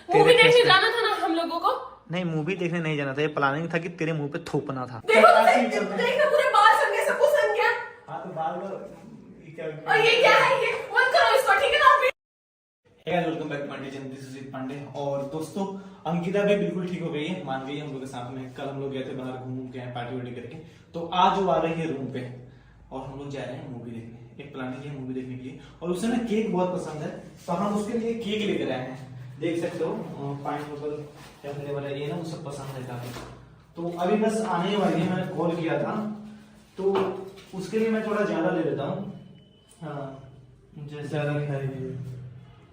Movie देखने जाना था ना हम लोगों को। नहीं, मूवी देखने नहीं जाना था, ये प्लानिंग था कि तेरे मुंह पे थूकना था। देखो देखो पूरे बाल सड़ गए, सब कुछ सड़ गया। हाँ तो बाल और ये क्या है, ये मत करो इसको, ठीक है ना? Welcome back Pandey channel, this is Pandey. और दोस्तों, अंकिता भी बिल्कुल ठीक हो गई है, मान गई है हम लोग के साथ में। कल हम लोग गए थे बाहर घूम के आए पार्टी वार्टी करके, तो आज वो आ रही है रूम पे और हम लोग जा रहे हैं मूवी देखने। एक प्लानिंग है मूवी देखने के लिए, और उसे ना केक बहुत पसंद है, तो हम उसके लिए केक लेकर आए हैं। देख सकते हो पाइनएप्पल क्या फ्लेवर है, ये ना उसे पसंद है काफी। तो अभी बस आने वाली है, मैंने कॉल किया था, तो उसके लिए मैं थोड़ा ज्यादा ले लेता हूँ। हाँ, जैसे ज्यादा खाएगी,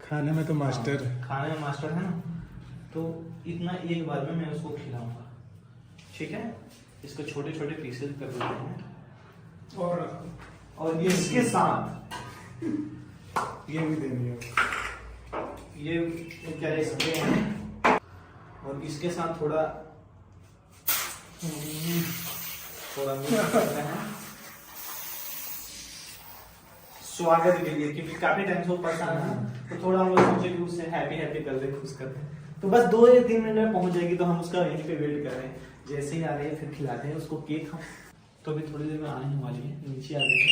खाने में तो मास्टर है। खाने में मास्टर है ना, तो इतना एक बार में मैं उसको खिलाऊंगा, ठीक है? इसको छोटे छोटे पीसेस कर देते हैं, और इसके साथ ये भी देनी है, ये क्या है, स्प्रे है, और इसके साथ थोड़ा मिक्स करते हैं स्वागत के लिए, क्योंकि काफी टाइम से वो परेशान है, तो थोड़ा हम लोग सोचे कि उससे हैप्पी कर दे, खुश कर दे। तो बस 2 या 3 मिनट में पहुंच जाएगी, तो हम उसका यहीं पे वेट कर रहे हैं। जैसे ही आ रही है फिर खिलाते हैं उसको केक हम। तो अभी थोड़ी देर में आने ही वाली है, नीचे आ गई है।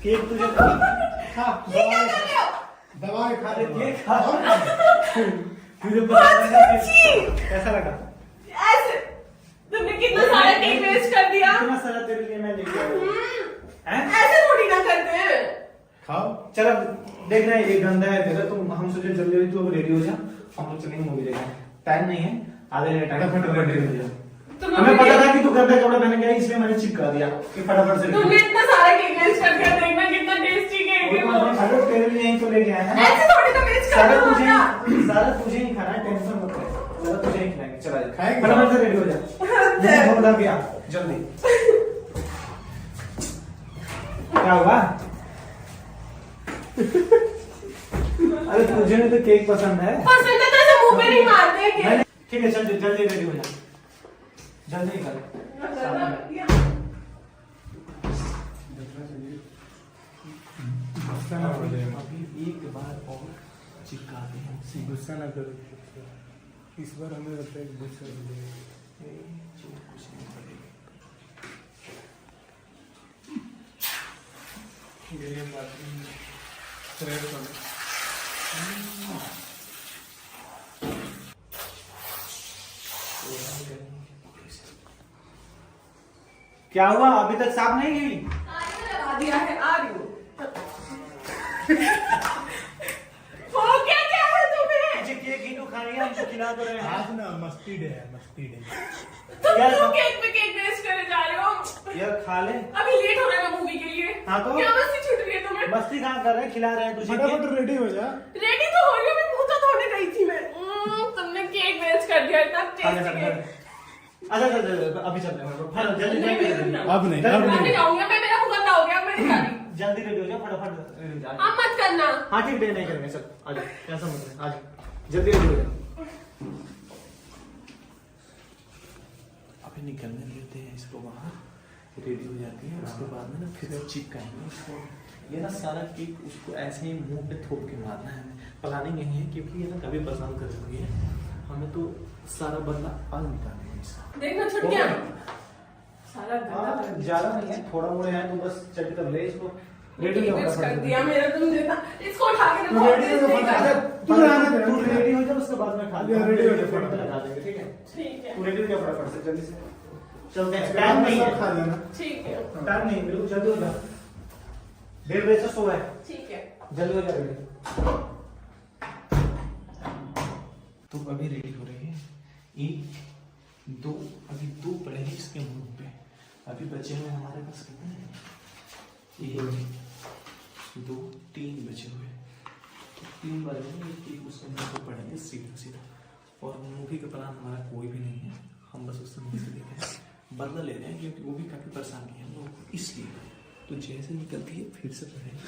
केक तुझे दवा खा अरे केक खा तुझे कैसा लगा? ऐसे तुमने कितना सारा केक वेस्ट कर दिया। इतना सारा तेरे लिए मैं लेके आया हूं। ऐसे थोड़ी ना करते हैं। खाओ। चल अब देख रहे हैं, ये गंदा है तेरा, तो हम सोचे जल्दी जल्दी तू अब रेडी हो जा, हम लोग चलेंगे मूवी देखने। टाइम नहीं है, आधे घंटे टाइम, फटाफट रेडी हो जा। हमें पता था कि तू गंदा कपड़ा पहन के आई, इसलिए मैंने चिपका दिया कि फटाफट से तुमने इतना सारा केक वेस्ट कर दिया, देखना कितना टेस्टी केक है वो। अरे तेरे लिए यहीं तो लेके आए हैं। ऐसे थोड़ी ना वेस्ट सारा करना तुझे होता। सारा तुझे ही खाना है, टेंशन मत ले, सारा तुझे ही खिलाएंगे। चला जा, खाएंगे। फटाफट से रेडी हो जा, मुझे भूख लग गया, जल्दी। क्या हुआ? अरे तुझे नहीं तो केक पसंद है। पसंद है तो ऐसे मुंह पे नहीं मारते हैं केक। ठीक है, चल जल्दी रेडी हो जा, जल्दी कर। गुस्सा ना हो जाए, अभी एक बार और चिपकाते हैं उसे। गुस्सा ना करो, इस बार हमें लगता है कि गुस्सा हो जाएगा। कुछ नहीं पड़ेगा। ये बात फ्रेश हो गया। क्या हुआ, अभी तक साफ नहीं हुई? लगा दिया है, आ रही हूँ। हो क्या क्या है तुम्हें? मुझे केक ही तो खानी है, हमको खिला तो रहे हैं। आज ना मस्ती डे है, मस्ती डे। तुम यार, क्यों केक पे केक वेस्ट करे जा रहे हो? यार खा ले। अभी लेट हो रहा है मूवी के लिए। हाँ तो? क्या मस्ती छूट रही है तुम्हें? मस्ती कहाँ कर रहे हैं, खिला रहे हैं तुझे फटाफट केक। रेडी हो जा। रेडी तो हो रही हूँ, मैं मुंह तो धोने गई थी मैं। तुमने केक वेस्ट कर दिया, इतना टेस्टी केक। अच्छा अभी चलते हैं, जल्दी नहीं, जल्दी अब नहीं, अब अब नहीं नहीं। जाऊंगी मैं, मेरा मुंह गंदा हो गया, मैं नहीं जा रही। जल्दी रेडी हो जा, फटाफट रेडी हो जा। अब मत करना। हाँ ठीक है, नहीं करेंगे, चल आजा, ऐसा मत कर, आजा जल्दी रेडी हो जा। अभी निकलने देते हैं इसको बाहर, रेडी हो जाती है, उसके बाद में ना फिर चिपकाएंगे उसको। ये ना सारा केक उसको ऐसे ही मुंह पे थोप के मारना है। प्लानिंग यही है, क्योंकि ये ना कभी पसंद कर चुकी है, हमें तो सारा बदला आज निकालेंगे इसका। देखना छुट गया सारा गंदा। ज्यादा नहीं है, थोड़ा मोड़े है तो बस चट कर ले इसको। रेडी केक हो वेस्ट कर जा, दिया मेरा, तुम देखना। इसको उठा के तू रखो। रेडी हो जा, फटाफट। तू रहने दे, तू रेडी हो जा, उसके बाद में खा ले। रेडी हो जा, फटाफट फटाफट। लगा देंगे, ठीक है? ठीक है, तू रेडी हो जा फटाफट से, जल्दी से चलते हैं। उसके टाइम बाद नहीं में है, सब खा लेना। ठीक है, टाइम नहीं है, बिल्कुल जल्दी हो जा। 1:30 बजे से सो है, ठीक है। जल्दी हो जा रेडी। तो अभी रेडी हो रही है, 1 2 अभी 2 पड़े हैं इसके मुंह पे। अभी बचे हुए हमारे पास कितने हैं? 1 2 3 बचे हुए, 3 बार एक उसके मुंह पे पड़ेंगे सीधा सीधा। और मूवी का प्लान हमारा कोई भी नहीं है, हम बस उससे मूवी से देख रहे हैं, बदला ले रहे हैं, क्योंकि वो भी काफी परेशान किए हम लोग को, इसलिए। तो जैसे निकलती है फिर से पढ़ेंगे।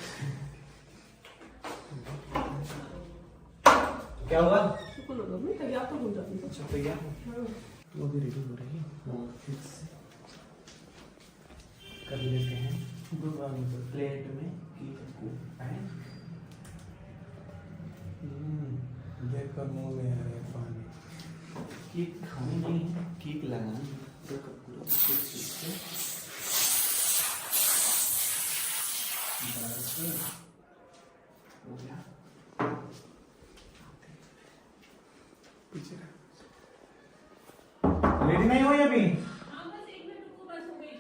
क्या हुआ? लगा मैं तैयार तो हो जाती हूँ। अच्छा तैयार हो, तो अभी रेडी हो रही है और फिर से कर लेते हैं प्लेट में केक को ऐड। देखकर मुंह में आ रहा है पानी। केक खाने नहीं है, केक लगाना है। तो पूरा केक से हो गया। पीछे रेडी नहीं हुई अभी? हाँ बस 1 मिनट रुको, बस हो गई।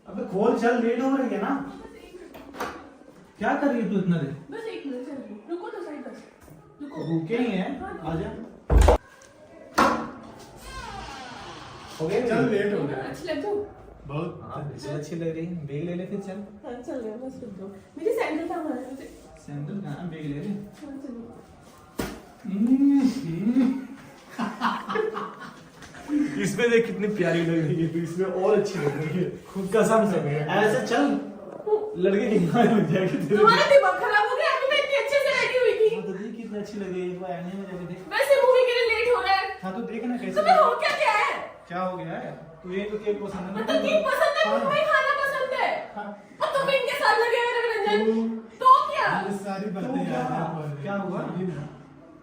अबे खोल, चल लेट हो रही है ना। बस 1 मिनट, क्या कर रही है तू इतना देर? बस 1 मिनट चल रुको तो सही, बस रुको। रुके ही है, आजा। हो गया, चल लेट हो गया अच्छी लग जाओ। बहुत। हाँ बिल्कुल अच्छी लग रही है। बैग ले ले फिर चल। हाँ चल रहे बस रुक जाओ, मेरी सैंडल कहाँ है मुझे? सैंडल कहाँ, बैग ले ले। हाँ चलो। इसमें देख कितनी प्यारी लग रही है, तो इसमें और अच्छी लग रही है। खुद कसम से ऐसे चल, लड़के की मार लग जाएगी तेरे। तुम्हारा दिमाग खराब हो गया, अभी मैं इतनी अच्छे से रेडी हुई थी। हाँ तो देख कितनी अच्छी लग रही है, एक बार आईने में जाके देख। वैसे मूवी के लिए लेट हो रहा है। हाँ तो देख ना कैसे। तुम्हें हो क्या क्या है? क्या हो गया है? तुझे तो केक पसंद है ना? मतलब केक पसंद है, हाँ। तुम्हें खाना पसंद है। हाँ। और तुम इनके साथ लगे हुए रंजन, तो क्या? ये सारी बातें याद है। क्या हुआ?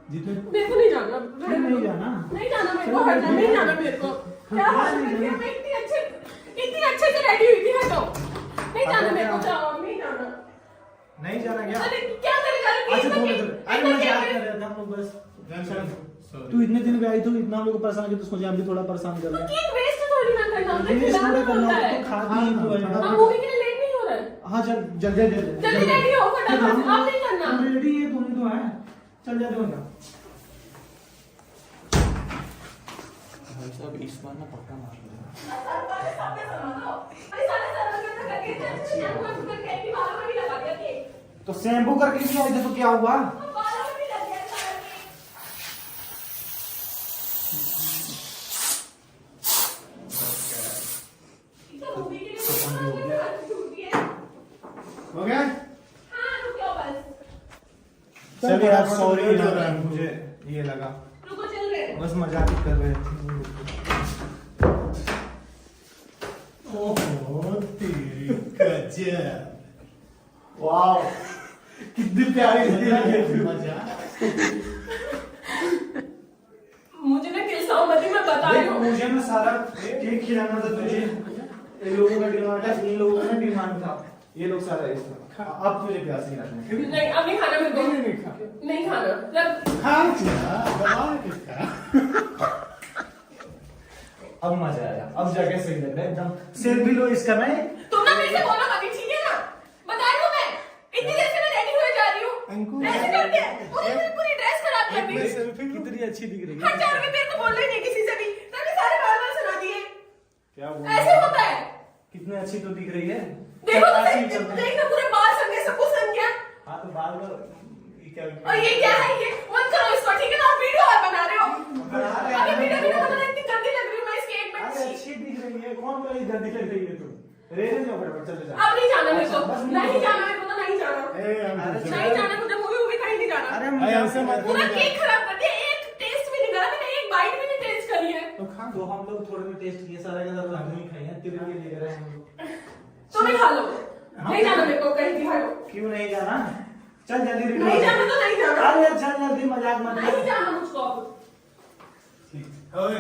जितने मेरे को नहीं जाना। नहीं जाना? नहीं जाना मेरे को, हटना नहीं जाना मेरे को। क्या हाल है मेरा? मैं इतनी अच्छे से रेडी हुई थी, हटो। नहीं जाना मेरे को, जाओ, नहीं जाना। नहीं जाना क्या? अरे क्या करेगा? अच्छा थोड़ी देर, अरे मजाक कर रहे थे हम लोग बस। तू इतने दिन पे आई, तू इतना हम लोग को परेशान किया, तो सोचा हम भी थोड़ा परेशान कर ले। केक वेस्ट थोड़ी ना करना होता है, वेस्ट खिलाना थोड़ा करना होता है। तो खाती ही तू है। हम मूवी के लिए लेट नहीं हो रहा है। हाँ चल जल्दी जल्दी रेडी हो, फटाफट। आप नहीं करना। रेडी है, तुम तो है। चल जा दो ना। भाई साहब इस बार ना पक्का मार लेना। तो शैम्पू करके इसमें आई थे तो क्या हुआ? हो गया? चल यार सॉरी हो यार, रहा है मुझे ये लगा, रुको चल रहे बस मजाक ही कर रहे थे। ओहो तेरी गजब। वाओ कितनी प्यारी लग रही है। मजा। मुझे ना किस सहमति में बता रही हूँ। मुझे ना सारा केक खिलाना था तुझे। इन लोगों का डिमांड था, इन लोगों का डिमांड था, ये लोग सारा इसका। अब तुझे प्यास नहीं लगना। नहीं अब नहीं खाना मेरे को, नहीं खा। नहीं खाना। जब खा क्या? दबा के खा। अब मजा आया, अब जाके सही लग रहा है एकदम। सेल्फी लो इसका नहीं। तुम ना मेरे से बोलो मत, ठीक है ना? बता रही हूँ मैं, इतनी देर से मैं रेडी हुए जा रही हूँ। अंकुर ऐसे करके मुझे मेरी पूरी ड्रेस खराब कर दी। सेल्फी कितनी अच्छी दिख रही हट जाओ, मैं तेरे को बोल रही नहीं किसी से भी, तूने सारे बार-बार सुना दिए। क्या बोल ऐसे होता है। कितनी अच्छी तो दिख रही है। देखो तो ऐसे ही सही, चलते हैं। देखना पूरे बाल संगे, सब कुछ संग गया। हाँ तो बाल का ये क्या? और ये क्या है? ये मत करो इसको, ठीक है ना? आप वीडियो और बना रहे हो। अभी वीडियो भी बना, इतनी गंदी लग रही हूँ मैं इस केक में। अरे अच्छी दिख रही है, कौन बोला ये गंदी लग रही है तू? रेने जाओ फटाफट, चले जा। अब नहीं जाना मेरे को, बस नहीं जाना मेरे को, तो नहीं जाना, ए अंकुर नहीं जाना मुझे, मूवी कहीं नहीं जाना। अरे अरे ऐसे मत पूरा केक खराब कर दिया, एक टेस्ट भी नहीं करा मैंने, एक बाइट भी नहीं टेस्ट करी है। तो खा। तो हम लोग थोड़े में टेस्ट किए, सारा का सारा हम ही खाए हैं, तेरे लिए ले रहे हैं हम लोग। तुम ही खा लो, नहीं जाना मेरे को कहीं भी, हटो। क्यों नहीं जाना? चल जल्दी रेडी नहीं जाना तो नहीं जाना, अरे चल जल्दी, मजाक मत नहीं कर। जाना मुझको अब। ठीक। ओए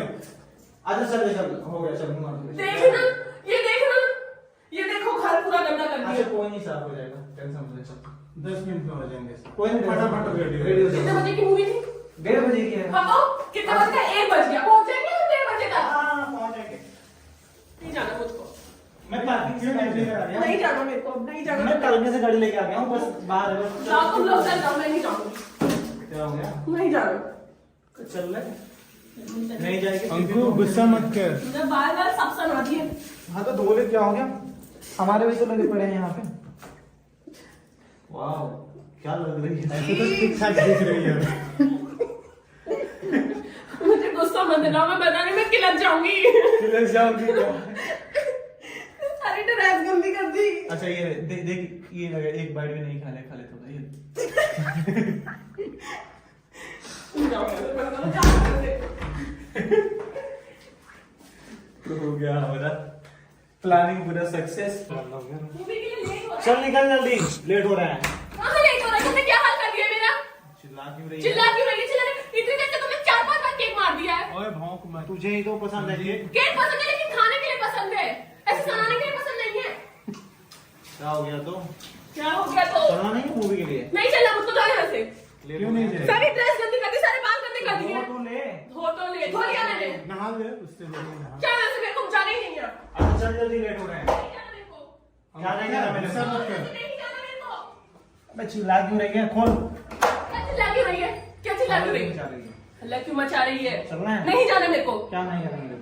अच्छा चल चल, हो गया, चल मुंह देखना, ये देखना, ये देखो घर पूरा गंदा कर अच्छा दिया। कोई नहीं, साफ हो जाएगा, टेंशन मत ले। चल 10 मिनट में हो जाएंगे। कोई नहीं, फटाफट रेडी रेडी हो कितने जाओ। बजे की मूवी थी? 1:30 बजे की है। हाँ तो कितने बजे का? 1 बज गया, पहुंच जाएंगे हम 1:30 बजे तक। हाँ पहुंच जाएंगे। नहीं जाना मुझको, मैं पार्किंग से गाड़ी लेकर आ गया। नहीं जाना मेरे को, नहीं जाना। मैं पार्किंग से गाड़ी लेके आ गया हूँ, बस बाहर है बस। जाओ तुम लोग, चल जाओ, मैं नहीं जाऊंगी, क्या हो गया? नहीं जाना। चल ले, नहीं जाएगी। अंकुर गुस्सा मत कर। मुझे बार-बार सब सुना दिए। हाँ तो धोले, क्या हो गया? हमारे भी तो लगे पड़े हैं यहाँ पे। वाह क्या लग रही है। ऐसे तो ठीक ठाक दिख रही है। मुझे गुस्सा मत दिलाओ, मैं बताने में किलक जाऊंगी। लग जाओगी क्या? अरे ड्रेस गंदी कर दी। अच्छा ये देख ये लगा, एक बाइट भी नहीं खा ले तो ये। जाओ, गया हमारा प्लानिंग पूरा सक्सेस। मूवी के लिए लेट हो रहा है। चल निकल जल्दी, लेट हो रहा है। कहाँ लेट हो रहा है? तुमने क्या हाल कर दिया मेरा? चिल्ला क्यों रही है? चिल्ला क्यों रही है? चिल्ला इतनी देर से तुमने 4-5 बार केक मार दिया है। ओए भौंक मत। तुझे ही तो पसंद है केक। केक पसंद है लेकिन खाने के लिए पसंद है, ऐसे बनाने के लिए पसंद नहीं है। क्या हो गया तो? क्या हो गया तो? चलना नहीं मूवी के लिए? नहीं चलना, मुझको जाओ यहाँ से। क्यों नहीं जाए? सारी ड्रेस गंदी कर दी, सारे बाल गंदे कर दिए। तो ले। धो लिया मैंने। नहा ले उससे पहले नहा। क्या वैसे मेरे को जाना ही नहीं है। अच्छा चल जल्दी, लेट हो रहे हैं। नहीं जाना मेरे को। क्या नहीं जाना मेरे गुस्सा को? मत कर। नहीं जाना मेरे को। अबे चिल्ला क्यों रही है? खोल। क्या चिल्ला क्यों रही है? क्या चिल्ला क्यों रही है? जा रही है। हल्ला क्यों मचा रही है? चलना है? नहीं जाना मेरे को। क्या नहीं करेंगे?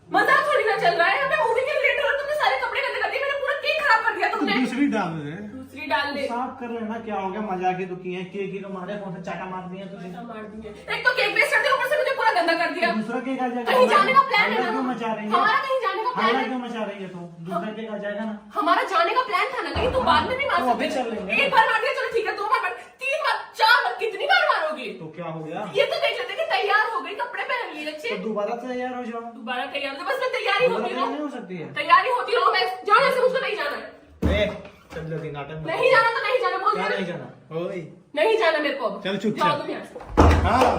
मजाक थोड़ी ना चल रहा है। हमें मूवी के लिए लेट हो रहा है, तुमने सारे कपड़े गंदे कर दिए, मैंने पूरा केक खराब कर दिया तुमने। दूसरी डाल दे। दूसरी डाल दे। साफ कर लेना, क्या हो गया? मजाक ही तो किए हैं, केक ही तो मारे, कौन सा चाटा मार दिया तुझे? मार दिए। एक तो केक वेस्ट करते हो, ऊपर से मुझे पूरा गंदा कर दिया। दूसरा केक आ जाएगा। कहीं जाने का प्लान है हल्ला ना? क्यों मचा रही है? हमारा कहीं जाने का प्लान हल्ला है। क्यों मचा रही है तू? दूसरा केक आ जाएगा ना? हमारा जाने का प्लान था ना, कहीं तो बाद में भी मार तो अभी सकते चल लेंगे। एक बार मार दिया चलो ठीक है, 2 बार मार, 3 बार, 4 बार, कितनी बार मारोगे? तो क्या हो गया? ये तो देख लेते कि तैयार हो गई, कपड़े पहन लिए अच्छे। तो दोबारा तैयार हो जाओ। दोबारा तैयार हो, बस मैं तैयारी दोबारा होती तैयार नहीं रहूं। हो सकती है। तैयारी होती रहूं मैं। जाओ यहाँ से, मुझको नहीं जाना है। चल जल्दी, नाटक मत नहीं जाना तो नहीं जाना, बोल क्या दिया नहीं ना। जाना? ओए नहीं जाना मेरे को अब। चल चुपचाप। जाओ तुम यहाँ से। हाँ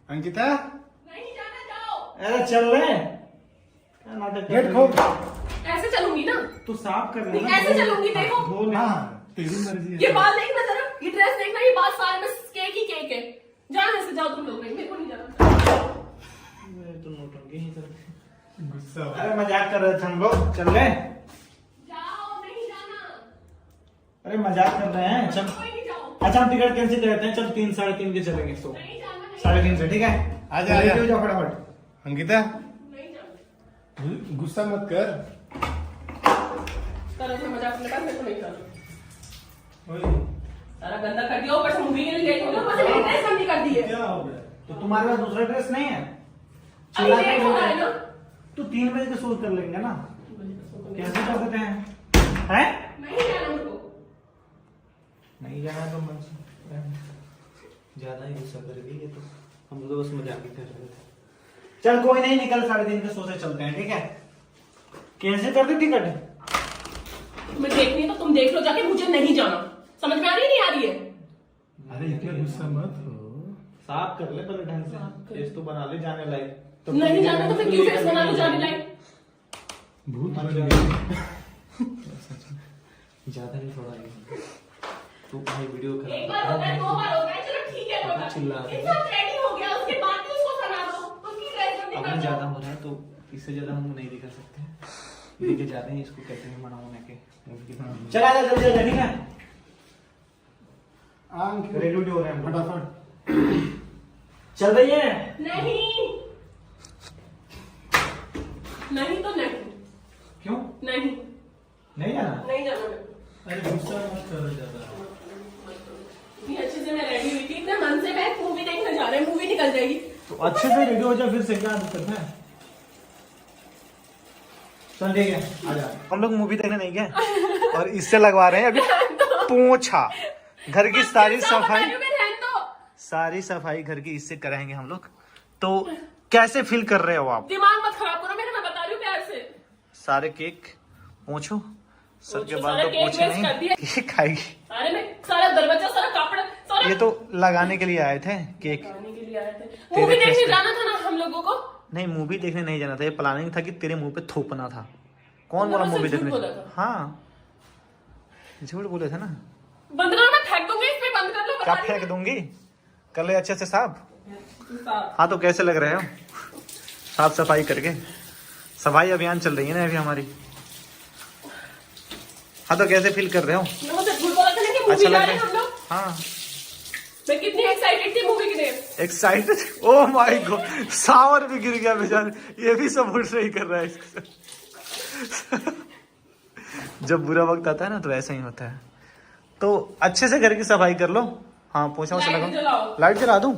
अंकिता नहीं जाना, जाओ। अरे चल रहे क्या नाटक कर गेट रही खोल। है? ऐसे चलूंगी ना, तू साफ कर नहीं, लेना। ऐसे चलूंगी, देखो। धो ले। हाँ तेरी मर्जी ये है। बाल देखना जरा, ये ड्रेस देखना, ये बाल सारे में केक ही केक है। जाओ यहाँ से, जाओ तुम लोग, मेरे को नहीं जाना। मैं तो नौटंकी ही कर। गुस्सा हो। अरे मजाक कर रहे थे हम लोग, चल रहे। जाओ, नहीं जाना। अरे मजाक कर रहे हैं, चल। कोई नहीं, जाओ। अच्छा हम टिकट कैंसिल करते हैं, चल 3 साढ़े 3 के चलेंगे। तो नहीं जाना, नहीं 3:30 से, ठीक है? आजा, रेडी आजा। हो जाओ फटाफट। अंकिता नहीं जाना। गुस्सा मत कर। करो तो मजाक अपने पास, मेरे को नहीं जाना। ओए, सारा गंदा कर दिया, ऊपर से मूवी के लिए लेट हो गया, ऊपर से मेरी ड्रेस गंदी कर दी है। क्या हो गया? तो तुम्हारे पास दूसरा ड्रेस नहीं है? अभी लेट हो रहा है ना। तो 3 बजे के शूट कर लेंगे ना? कैसे कर देते हैं? हैं? नहीं जाना मेरे को। नहीं जाना तो मन से ज्यादा ही गुस्सा कर गई है। तो हम लोग बस मजाक ही कर रहे थे। चल कोई नहीं, निकल 3:30 के शो से चलते हैं, ठीक है? कैसे कर दी टिकट? मैं देखनी है तो तुम देख लो जाके, मुझे नहीं जाना। समझ में आ रही है, नहीं आ रही है? अरे इतना गुस्सा मत हो। साफ कर ले पहले ढंग साफ से, कर। फेस तो बना ले जाने लायक। तो नहीं जाना तो फिर क्यों फेस बना लो जाने लायक? भूत मत बन जा। गया। ज्यादा ही थोड़ा ही। तू भाई वीडियो एक बार होता है, 2 बार होता है, चलो ठीक है, होगा। चिल्ला रही है। इंसान रेडी हो गया, उसके बाद भी उसको सुना दो, उसकी ड्रेस गंदी अब कर में दो। ज्यादा हो रहा है तो इससे ज्यादा हम नहीं दिखा सकते। लेके जाते हैं इसको, कैसे नहीं मना होने के। चला जा जल्दी जल्दी, ठीक है? रेडी हो रहे हैं हम लोग। फटाफट चल रही है? नहीं, नहीं तो नहीं, क्यों नहीं, नहीं जाना? नहीं जाना मेरे को। अरे गुस्सा मत करो ज्यादा। इतनी अच्छे से मैं रेडी हुई थी, इतने मन से मैं मूवी देखने जा रहे हैं, मूवी निकल जाएगी। तो अच्छे से रेडी हो जा, फिर से क्या दिक्कत है? चल ठीक है, आ जा। हम लोग मूवी देखने नहीं गए और इससे लगवा रहे हैं अभी पोंछा। घर की सारी सफाई, सारी सफाई घर की इससे कराएंगे हम लोग। तो कैसे फील कर रहे हो आप? दिमाग मत खराब करो मेरा, मैं बता रही हूँ प्यार से। सारे केक पोंछो, सर के पोंछो, बाद सारा तो केक पोंछे वेस्ट कर दिया। नहीं, केक खाएगी। अरे मैं सारा दरवाजा, सारा कपड़ा, सारा ये तो लगाने के लिए आए थे केक। खाने के लिए आए थे। मूवी देखने फेस पे। जाना था ना हम लोगों को। नहीं मूवी देखने नहीं जाना था, ये प्लानिंग था कि तेरे मुंह पे थोपना था। कौन बोला तुमने मूवी मुझसे देखने? झूठ बोला था। हाँ झूठ बोले थे ना। बंद करो, मैं फेंक दूंगी इस पे, बंद कर लो। क्या फेंक दूंगी? कर ले अच्छे से साफ। साफ। हाँ तो कैसे लग रहे हो साफ सफाई करके? सफाई अभियान चल रही है ना अभी हमारी। हाँ तो कैसे फील कर रहे हो? मैं मुझसे झूठ बोला था ना कि मूवी अच्छा जा लग रहे रहा हैं हम है? लोग। हाँ मैं कितनी एक्साइटेड थी मूवी के लिए। एक्साइटेड। ओह माय गॉड, सावर भी गिर गया बेचारे। ये भी सपोर्ट नहीं कर रहा है इसको। जब बुरा वक्त आता है ना तो ऐसा ही होता है। तो अच्छे से घर की सफाई कर लो। हाँ पोछा वोछा लाइट लगाओ। जलाओ। लाइट जला दूं?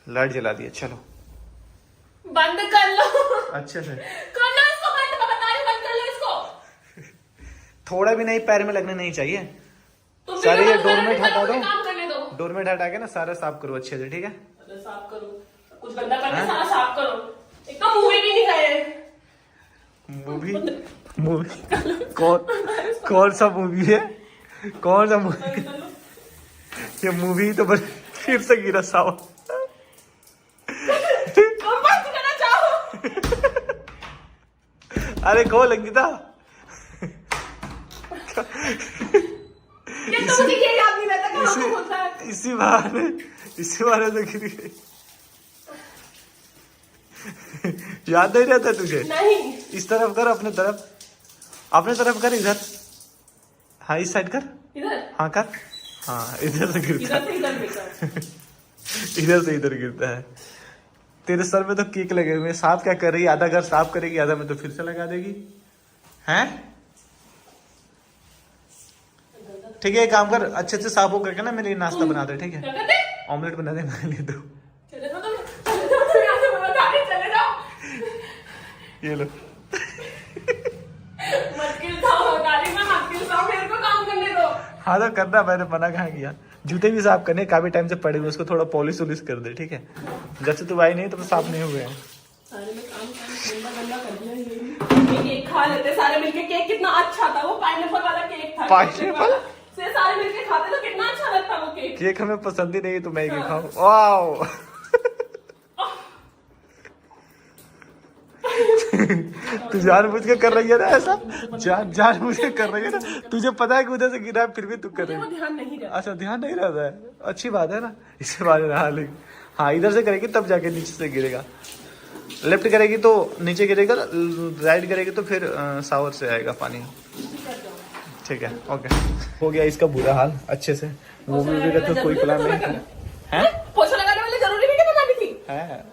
लाइट जला दिया, चलो बंद कर लो। अच्छे से। कर लो इसको बंद, मैं बता रही हूँ, बंद कर लो इसको। थोड़ा भी नहीं, पैर में लगने नहीं चाहिए। तुम सारे भी ये बंद करो, डोरमेट मैं हटा दो। काम करने दो। डोरमेट हटा के ना सारा साफ करो अच्छे से, ठीक है? साफ करो, कुछ गंदा करके हाँ? सारा साफ करो। एक तो मूवी भी नहीं गए। मूवी मूवी कौन सा मूवी है? कौन सा मूवी? ये मूवी तो बस फिर से गिरा सावन। तुम बंद करना चाहो। अरे कौन अंकिता? ये तो मुझे ये याद नहीं रहता कहाँ पे होता है। इसी बहाने तो गिरी गई। याद नहीं रहता तुझे? नहीं। इस तरफ कर, अपने तरफ कर, इधर। हाँ इस साइड कर। इधर। हाँ कर। हाँ इधर से गिरता है। इधर से इधर गिरता है। तेरे सर में तो केक लगे हुए हैं। साफ क्या कर रही है? आधा घर साफ करेगी, आधा में तो फिर से लगा देगी। हैं? ठीक है, एक काम कर, अच्छे से साफ हो करके ना मेरे लिए नाश्ता बना दे। ठीक है, ऑमलेट बना दे मेरे लिए। दो चले जाओ तुम यहाँ से, चले जाओ। ये लो। मक्खिल खाओ गाड़ी में, मक्खिल खाओ, मेरे को काम करने दो। हाँ तो करना, मैंने मना कहाँ किया। जूते भी साफ करने, काफी टाइम से पड़े हुए, उसको थोड़ा पॉलिश वॉलिश कर दे। ठीक है, जब से तू आई नहीं तो साफ नहीं हुए हैं। सारे में काम गंदा कर दिया ये। केक खा लेते सारे मिलके। केक कितना अच्छा था, वो पाइनएप्पल वाला केक था। पाइनएप्पल से सारे मिलके खाते तो कितना अच्छा लगता वो केक। केक हमें पसंद ही नहीं, तो मैं ही खाऊं। वाओ। तू जानबूझ के कर रही है ना ऐसा? जानबूझ के कर रही है ना? तुझे पता है कि उधर से गिरा है, फिर भी तू कर रही है। ध्यान नहीं रहता। अच्छा ध्यान नहीं रहता है, अच्छी बात है ना। इसके बाद हाँ इधर से करेगी तब जाके नीचे से गिरेगा। लेफ्ट करेगी तो नीचे गिरेगा, राइट करेगी तो फिर शावर से आएगा पानी। ठीक है, ओके। हो गया इसका बुरा हाल अच्छे से। मूवी का तो कोई प्लान नहीं है। पोछा लगाने वाली जरूरी भी क्या बनानी थी? है